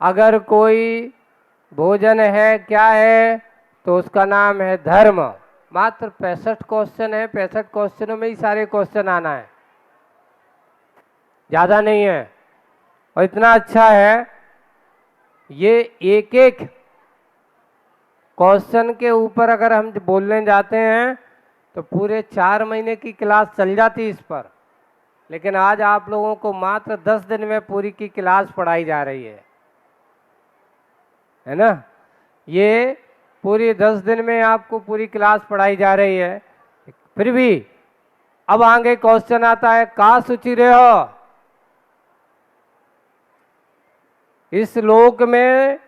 अगर कोई भोजन है, क्या है, तो उसका नाम है धर्म। मात्र 65 क्वेश्चन है, 65 क्वेश्चनों में ही सारे क्वेश्चन आना है, ज़्यादा नहीं है। और इतना अच्छा है, ये एक एक क्वेश्चन के ऊपर अगर हम बोलने जाते हैं तो पूरे 4 महीने की क्लास चल जाती इस पर। लेकिन आज आप लोगों को मात्र 10 दिन में पूरी की क्लास पढ़ाई जा रही है ना। ये पूरी 10 दिन में आपको पूरी क्लास पढ़ाई जा रही है। फिर भी अब आगे क्वेश्चन आता है, का सूची रहे हो। इस लोक में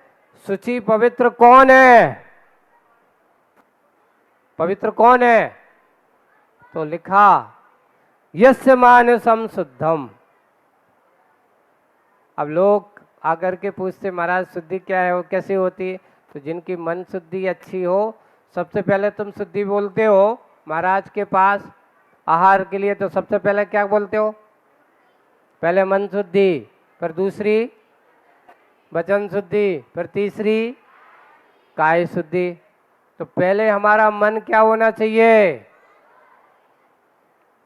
शुचि पवित्र कौन है? पवित्र कौन है? तो लिखा यस्य मानसम शुद्धम। अब लोग आकर के पूछते, महाराज शुद्धि क्या है, वो कैसे होती है? तो जिनकी मन शुद्धि अच्छी हो, सबसे पहले तुम शुद्धि बोलते हो महाराज के पास आहार के लिए, तो सबसे पहले क्या बोलते हो? पहले मन शुद्धि, फिर दूसरी वचन शुद्धि, फिर तीसरी काय शुद्धि। तो पहले हमारा मन क्या होना चाहिए?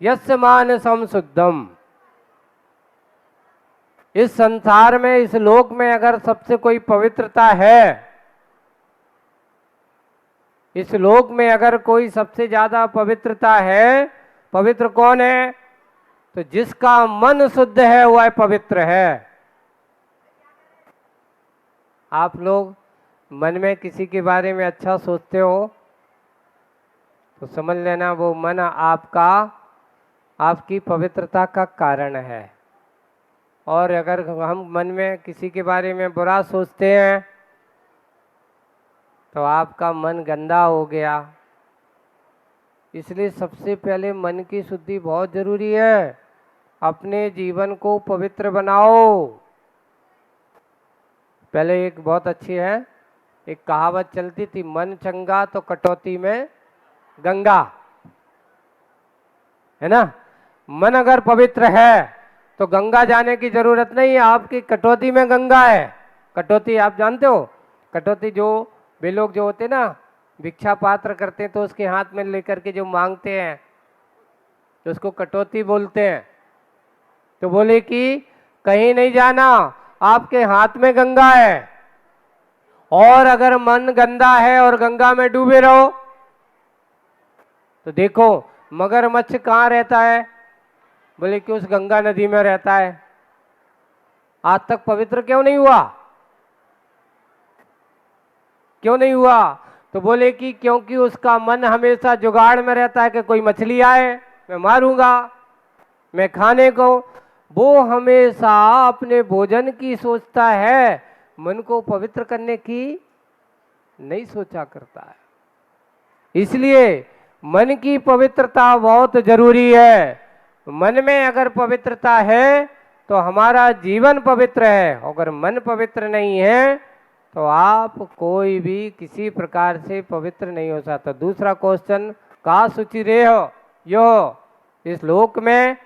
यस्य मानसम शुद्धम। इस संसार में, इस लोक में अगर सबसे कोई पवित्रता है, इस लोक में अगर कोई सबसे ज्यादा पवित्रता है, पवित्र कौन है? तो जिसका मन शुद्ध है वह पवित्र है। आप लोग मन में किसी के बारे में अच्छा सोचते हो तो समझ लेना वो मन आपकी पवित्रता का कारण है। और अगर हम मन में किसी के बारे में बुरा सोचते हैं तो आपका मन गंदा हो गया। इसलिए सबसे पहले मन की शुद्धि बहुत जरूरी है। अपने जीवन को पवित्र बनाओ। पहले एक बहुत अच्छी है, एक कहावत चलती थी, मन चंगा तो कटौती में गंगा, है ना। मन अगर पवित्र है तो गंगा जाने की जरूरत नहीं है, आपकी कटौती में गंगा है। कटौती आप जानते हो? कटौती जो वे लोग जो होते ना भिक्षा पात्र करते हैं तो उसके हाथ में लेकर के जो मांगते हैं तो उसको कटौती बोलते हैं। तो बोले कि कहीं नहीं जाना, आपके हाथ में गंगा है। और अगर मन गंदा है और गंगा में डूबे रहो तो देखो मगरमच्छ कहाँ रहता है? बोले कि उस गंगा नदी में रहता है। आज तक पवित्र क्यों नहीं हुआ? क्यों नहीं हुआ? तो बोले कि क्योंकि उसका मन हमेशा जुगाड़ में रहता है कि कोई मछली आए मैं मारूंगा, मैं खाने को। वो हमेशा अपने भोजन की सोचता है, मन को पवित्र करने की नहीं सोचा करता है। इसलिए मन की पवित्रता बहुत जरूरी है। मन में अगर पवित्रता है तो हमारा जीवन पवित्र है। अगर मन पवित्र नहीं है तो आप कोई भी किसी प्रकार से पवित्र नहीं हो सकता। दूसरा क्वेश्चन, का शुचि रे हो यो। इस लोक में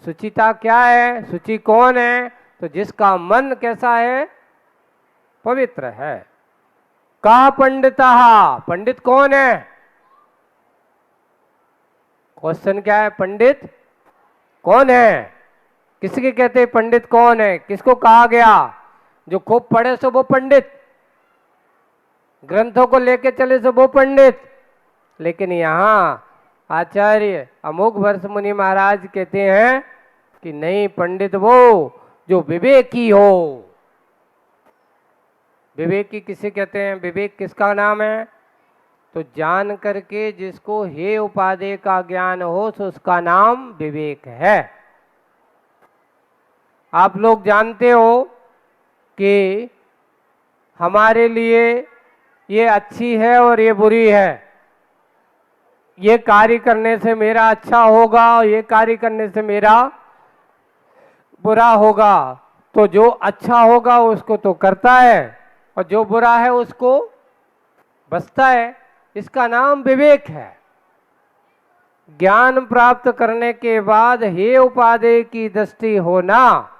शुचिता क्या है? शुचि कौन है? तो जिसका मन कैसा है? पवित्र है। का पंडिता, पंडित कौन है? क्वेश्चन क्या है? पंडित कौन है? किसके कहते हैं पंडित कौन है? किसको कहा गया? जो खूब पढ़े सो वो पंडित, ग्रंथों को लेके चले सो वो पंडित। लेकिन यहाँ आचार्य अमोघ वर्ष मुनि महाराज कहते हैं कि नहीं, पंडित वो जो विवेकी हो। विवेकी किसे कहते हैं? विवेक किसका नाम है? तो जान करके जिसको हे उपादेय का ज्ञान हो तो उसका नाम विवेक है। आप लोग जानते हो कि हमारे लिए ये अच्छी है और ये बुरी है। ये कार्य करने से मेरा अच्छा होगा और ये कार्य करने से मेरा बुरा होगा। तो जो अच्छा होगा उसको तो करता है और जो बुरा है उसको बचता है। इसका नाम विवेक है। ज्ञान प्राप्त करने के बाद हे उपादेय की दृष्टि होना,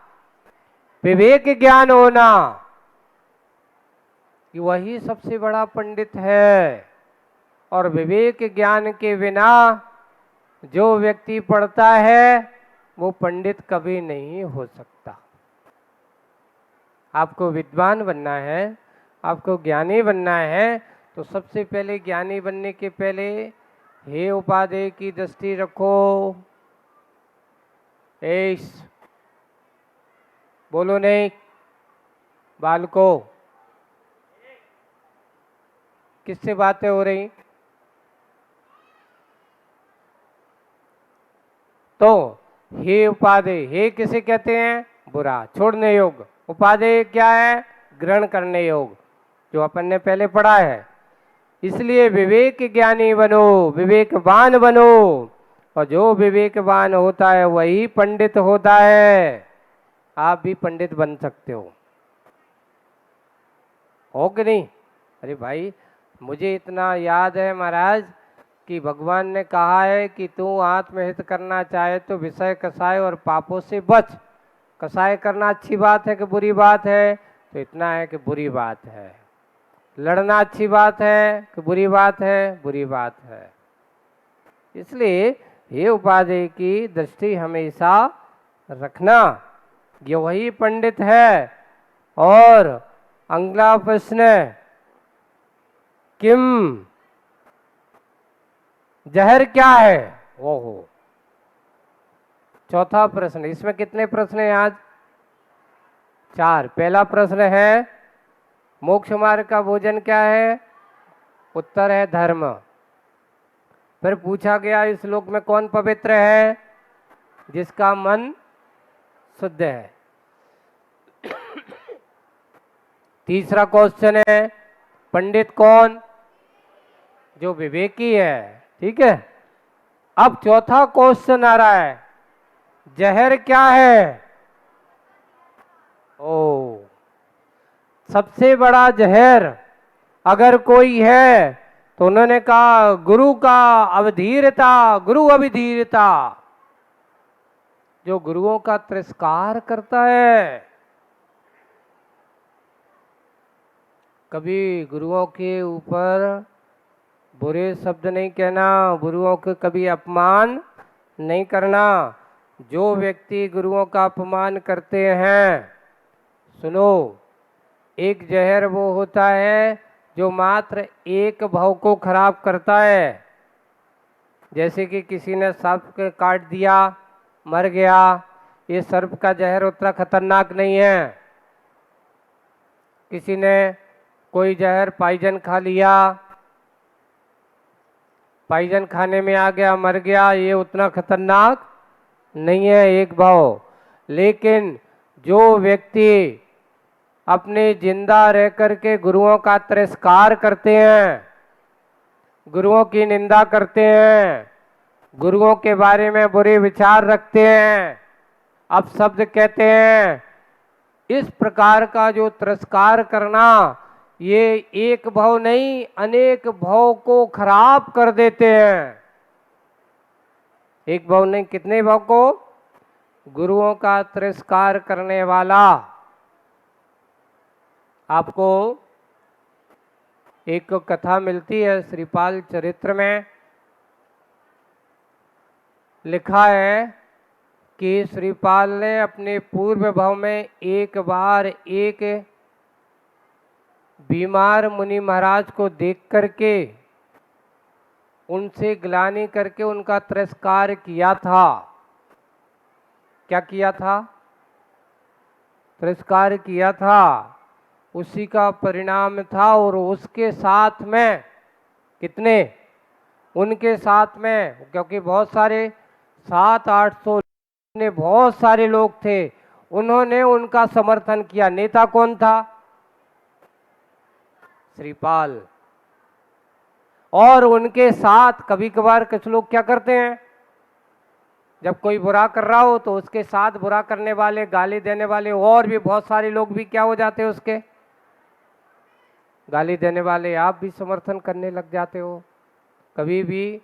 विवेक ज्ञान होना, कि वही सबसे बड़ा पंडित है। और विवेक ज्ञान के बिना जो व्यक्ति पढ़ता है वो पंडित कभी नहीं हो सकता। आपको विद्वान बनना है, आपको ज्ञानी बनना है, तो सबसे पहले ज्ञानी बनने के पहले हे उपादेय की दृष्टि रखो। एस बोलो नहीं बालको, किससे बातें हो रही? तो हे उपादेय, हे किसे कहते हैं? बुरा, छोड़ने योग। उपादेय क्या है? ग्रहण करने योग, जो अपन ने पहले पढ़ा है। इसलिए विवेक ज्ञानी बनो, विवेकवान बनो, और जो विवेकवान होता है वही पंडित होता है। आप भी पंडित बन सकते हो कि नहीं? अरे भाई, मुझे इतना याद है महाराज कि भगवान ने कहा है कि तू आत्महित करना चाहे तो विषय कसाय और पापों से बच। कसाय करना अच्छी बात है कि बुरी बात है? तो इतना है कि बुरी बात है। लड़ना अच्छी बात है कि बुरी बात है? बुरी बात है। इसलिए ये उपादेय की दृष्टि हमेशा रखना, ये वही पंडित है। और अगला प्रश्न, किम, जहर क्या है? ओहो, चौथा प्रश्न। इसमें कितने प्रश्न हैं आज? 4। पहला प्रश्न है मोक्ष मार्ग का भोजन क्या है? उत्तर है धर्म। फिर पूछा गया इस लोक में कौन पवित्र है? जिसका मन शुद्ध है। तीसरा क्वेश्चन है पंडित कौन? जो विवेकी है। ठीक है। अब चौथा क्वेश्चन आ रहा है, जहर क्या है? ओ, सबसे बड़ा जहर अगर कोई है तो उन्होंने कहा गुरु का अवधीरता, गुरु अवधीरता। जो गुरुओं का तिरस्कार करता है, कभी गुरुओं के ऊपर बुरे शब्द नहीं कहना, गुरुओं के कभी अपमान नहीं करना। जो व्यक्ति गुरुओं का अपमान करते हैं, सुनो, एक जहर वो होता है जो मात्र एक भव को खराब करता है। जैसे कि किसी ने सर्प के काट दिया, मर गया, ये सर्प का जहर उतना खतरनाक नहीं है। किसी ने कोई जहर पाइजन खा लिया, पाइजन खाने में आ गया, मर गया, ये उतना खतरनाक नहीं है, एक भाव। लेकिन जो व्यक्ति अपने जिंदा रह करके गुरुओं का तिरस्कार करते हैं, गुरुओं की निंदा करते हैं, गुरुओं के बारे में बुरे विचार रखते हैं, अपशब्द कहते हैं, इस प्रकार का जो तिरस्कार करना, ये एक भाव नहीं अनेक भाव को खराब कर देते हैं। एक भाव नहीं, कितने भाव को? गुरुओं का तिरस्कार करने वाला। आपको एक कथा मिलती है श्रीपाल चरित्र में, लिखा है कि श्रीपाल ने अपने पूर्व भाव में एक बार एक बीमार मुनि महाराज को देख करके उनसे ग्लानि करके उनका तिरस्कार किया था। क्या किया था? तिरस्कार किया था। उसी का परिणाम था। और उसके साथ में कितने? उनके साथ में, क्योंकि बहुत सारे 700-800 ने बहुत सारे लोग थे, उन्होंने उनका समर्थन किया। नेता कौन था? श्रीपाल। और उनके साथ कभी कभार कुछ लोग क्या करते हैं, जब कोई बुरा कर रहा हो तो उसके साथ बुरा करने वाले, गाली देने वाले और भी बहुत सारे लोग भी क्या हो जाते हैं, उसके गाली देने वाले। आप भी समर्थन करने लग जाते हो। कभी भी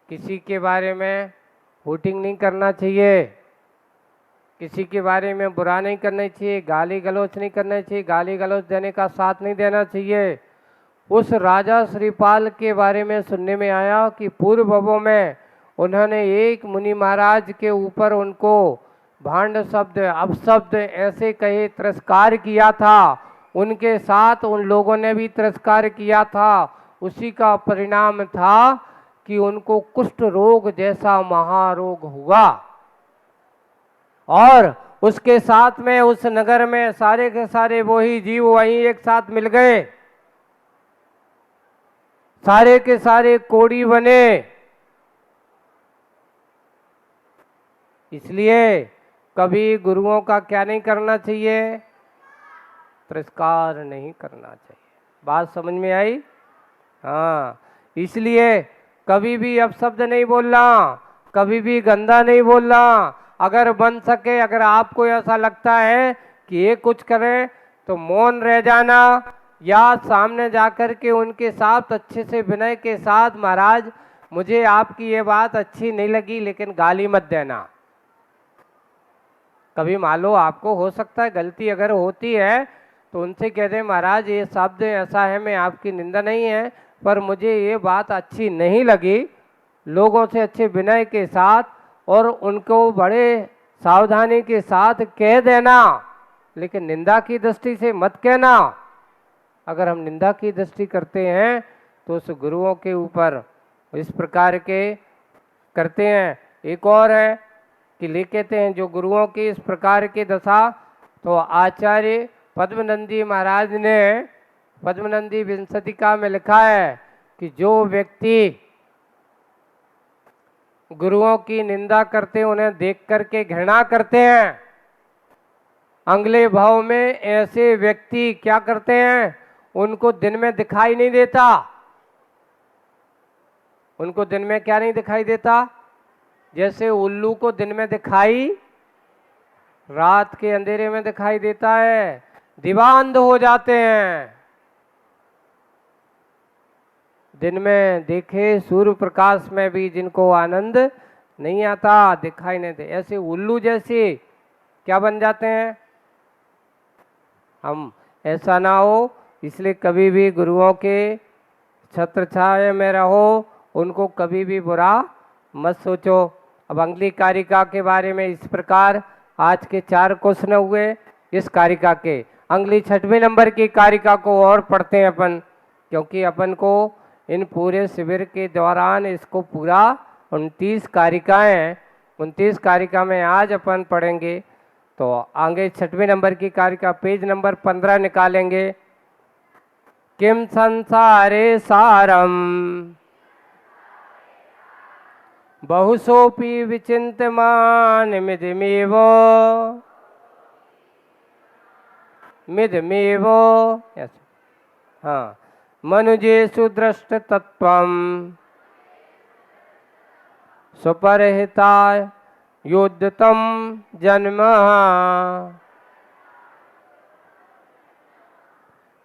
किसी के बारे में होटिंग नहीं करना चाहिए। किसी के बारे में बुरा नहीं करना चाहिए, गाली गलौज नहीं करना चाहिए, गाली गलौज देने का साथ नहीं देना चाहिए। उस राजा श्रीपाल के बारे में सुनने में आया कि पूर्वों में उन्होंने एक मुनि महाराज के ऊपर उनको भांड शब्द, अपशब्द ऐसे कहे, तिरस्कार किया था। उनके साथ उन लोगों ने भी तिरस्कार किया था। उसी का परिणाम था कि उनको कुष्ठ रोग जैसा महारोग हुआ। और उसके साथ में उस नगर में सारे के सारे वही जीव वहीं एक साथ मिल गए, सारे के सारे कोढ़ी बने। इसलिए कभी गुरुओं का क्या नहीं करना चाहिए, तिरस्कार नहीं करना चाहिए। बात समझ में आई? हाँ, इसलिए कभी भी अपशब्द नहीं बोलना, कभी भी गंदा नहीं बोलना। अगर बन सके, अगर आपको ऐसा लगता है कि ये कुछ करें तो मौन रह जाना, या सामने जाकर के उनके साथ अच्छे से विनय के साथ, महाराज मुझे आपकी ये बात अच्छी नहीं लगी लेकिन गाली मत देना। कभी मान लो आपको हो सकता है गलती अगर होती है तो उनसे कह दें, महाराज ये शब्द ऐसा है, मैं आपकी निंदा नहीं है पर मुझे ये बात अच्छी नहीं लगी। लोगों से अच्छे विनय के साथ और उनको बड़े सावधानी के साथ कह देना, लेकिन निंदा की दृष्टि से मत कहना। अगर हम निंदा की दृष्टि करते हैं तो उस गुरुओं के ऊपर इस प्रकार के करते हैं। एक और है कि लिख कहते हैं जो गुरुओं की इस प्रकार की दशा, तो आचार्य पद्मनंदी महाराज ने पद्मनंदी विंशतिका में लिखा है कि जो व्यक्ति गुरुओं की निंदा करते हैं, उन्हें देख करके घृणा करते हैं, अगले भाव में ऐसे व्यक्ति क्या करते हैं, उनको दिन में दिखाई नहीं देता। उनको दिन में क्या नहीं दिखाई देता? जैसे उल्लू को दिन में दिखाई रात के अंधेरे में दिखाई देता है, दिवांध हो जाते हैं। दिन में देखे सूर्य प्रकाश में भी जिनको आनंद नहीं आता, दिखाई नहीं दे, ऐसे उल्लू जैसे क्या बन जाते हैं हम। ऐसा ना हो, इसलिए कभी भी गुरुओं के छत्र छाया में रहो, उनको कभी भी बुरा मत सोचो। अब अगली कारिका के बारे में इस प्रकार आज के 4 क्वेश्चन हुए इस कारिका के। अगली 6वें नंबर की कारिका को और पढ़ते हैं अपन, क्योंकि अपन को इन पूरे शिविर के दौरान इसको पूरा 29 कारिकाएं, 29 कारिका में आज अपन पढ़ेंगे। तो आगे 6वें नंबर की कारिका पेज नंबर 15 निकालेंगे। किम संसारे सारम बहुसोपि विचिंतमान मिदमेव मिदमेव। हाँ, मनुजेषु दृष्ट तत्वम सुपरहिताय योद्यतम जन्म।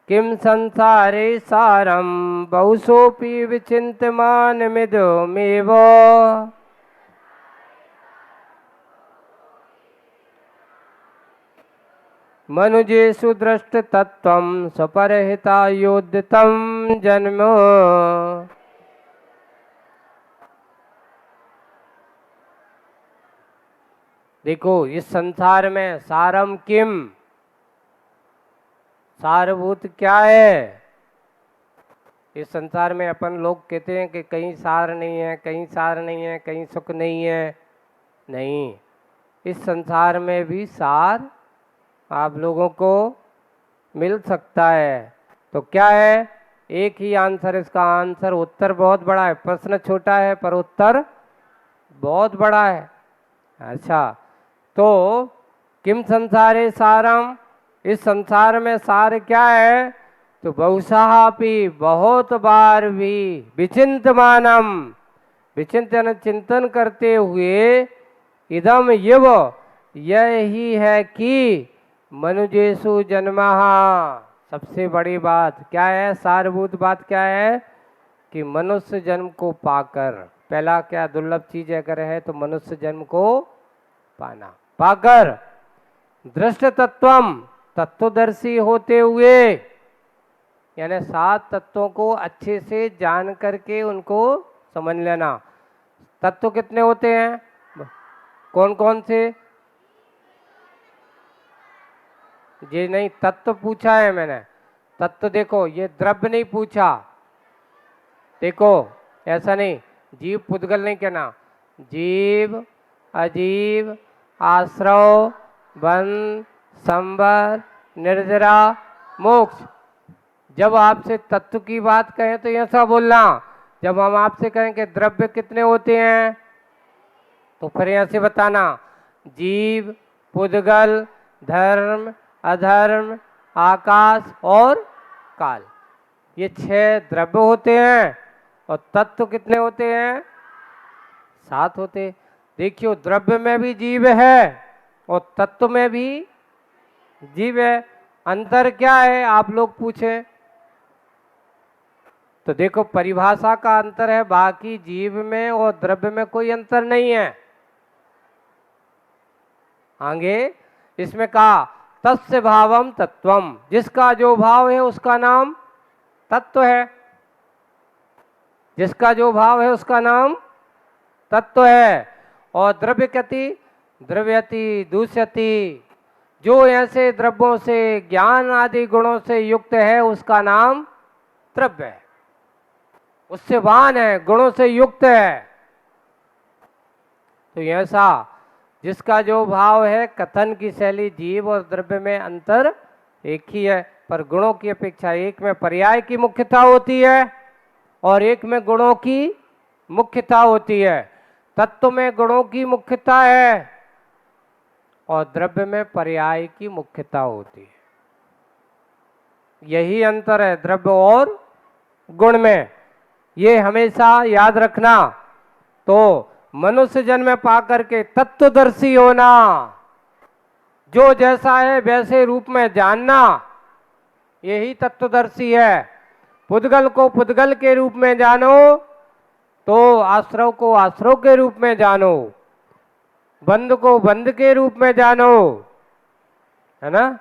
किम संसारे सारम बहुसोपि विचिंतमान मिदमेव मनुजेषु दृष्ट तत्वम स्वपरहिता योद्यतम जन्म। देखो इस संसार में सारम किम, सारभूत क्या है। इस संसार में अपन लोग कहते हैं कि कहीं सार नहीं है, कहीं सार नहीं है, कहीं सुख नहीं है। नहीं, इस संसार में भी सार आप लोगों को मिल सकता है। तो क्या है? एक ही आंसर, इसका आंसर उत्तर बहुत बड़ा है। प्रश्न छोटा है पर उत्तर बहुत बड़ा है। अच्छा, तो किम संसारे सारम, इस संसार में सार क्या है? तो बहुशापि, बहुत बार भी, विचिंतमानम, विचिंतन चिंतन करते हुए, इदम युव, यही है कि मनुजेषु जन्मः। सबसे बड़ी बात क्या है? सारभूत बात क्या है? कि मनुष्य जन्म को पाकर, पहला क्या दुर्लभ चीज अगर है तो मनुष्य जन्म को पाना। पाकर दृष्ट तत्वम तत्वदर्शी होते हुए, यानी 7 तत्वों को अच्छे से जान करके उनको समझ लेना। तत्व कितने होते हैं, कौन कौन से? ये नहीं, तत्व पूछा है मैंने। तत्व देखो, ये द्रव्य नहीं पूछा। देखो ऐसा नहीं, जीव पुद्गल नहीं कहना। जीव, अजीव, आश्रव, बंध, संबर, निर्जरा, मोक्ष। जब आपसे तत्व की बात कहें तो ऐसा बोलना। जब हम आपसे कहें कि द्रव्य कितने होते हैं, तो फिर यहाँ से बताना जीव, पुद्गल, धर्म, अधर्म, आकाश और काल, ये 6 द्रव्य होते हैं। और तत्व कितने होते हैं? 7 होते। देखियो, द्रव्य में भी जीव है और तत्व में भी जीव है। अंतर क्या है आप लोग पूछें तो देखो, परिभाषा का अंतर है, बाकी जीव में और द्रव्य में कोई अंतर नहीं है। आगे इसमें कहा तस्य भावम तत्वम, जिसका जो भाव है उसका नाम तत्व है। जिसका जो भाव है उसका नाम तत्व है। और द्रव्य कति द्रव्यति दूष्यति, जो ऐसे द्रव्यों से ज्ञान आदि गुणों से युक्त है उसका नाम द्रव्य है। उससे वान है, गुणों से युक्त है। तो ऐसा जिसका जो भाव है, कथन की शैली जीव और द्रव्य में अंतर एक ही है, पर गुणों की अपेक्षा एक में पर्याय की मुख्यता होती है और एक में गुणों की मुख्यता होती है। तत्व में गुणों की मुख्यता है और द्रव्य में पर्याय की मुख्यता होती है। यही अंतर है द्रव्य और गुण में, ये हमेशा याद रखना। तो मनुष्य जन्म पा करके तत्वदर्शी होना, जो जैसा है वैसे रूप में जानना, यही तत्वदर्शी है। पुद्गल को पुद्गल के रूप में जानो तो आश्रव को आश्रव के रूप में जानो, बंध को बंध के रूप में जानो, है ना।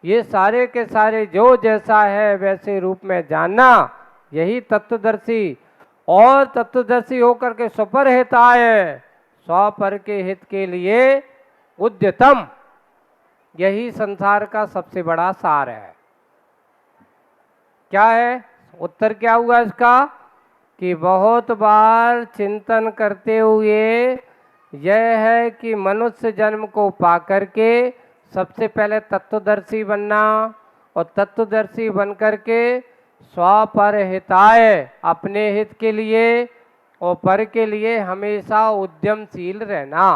ये सारे के सारे जो जैसा है वैसे रूप में जानना, यही तत्वदर्शी। और तत्वदर्शी होकर के स्वपर हिताय, स्वपर के हित के लिए उद्यतम, यही संसार का सबसे बड़ा सार है। क्या है उत्तर, क्या हुआ इसका कि बहुत बार चिंतन करते हुए यह है कि मनुष्य जन्म को पाकर के सबसे पहले तत्वदर्शी बनना और तत्वदर्शी बनकर के स्वपर हिताय, अपने हित के लिए और पर के लिए हमेशा उद्यमशील रहना।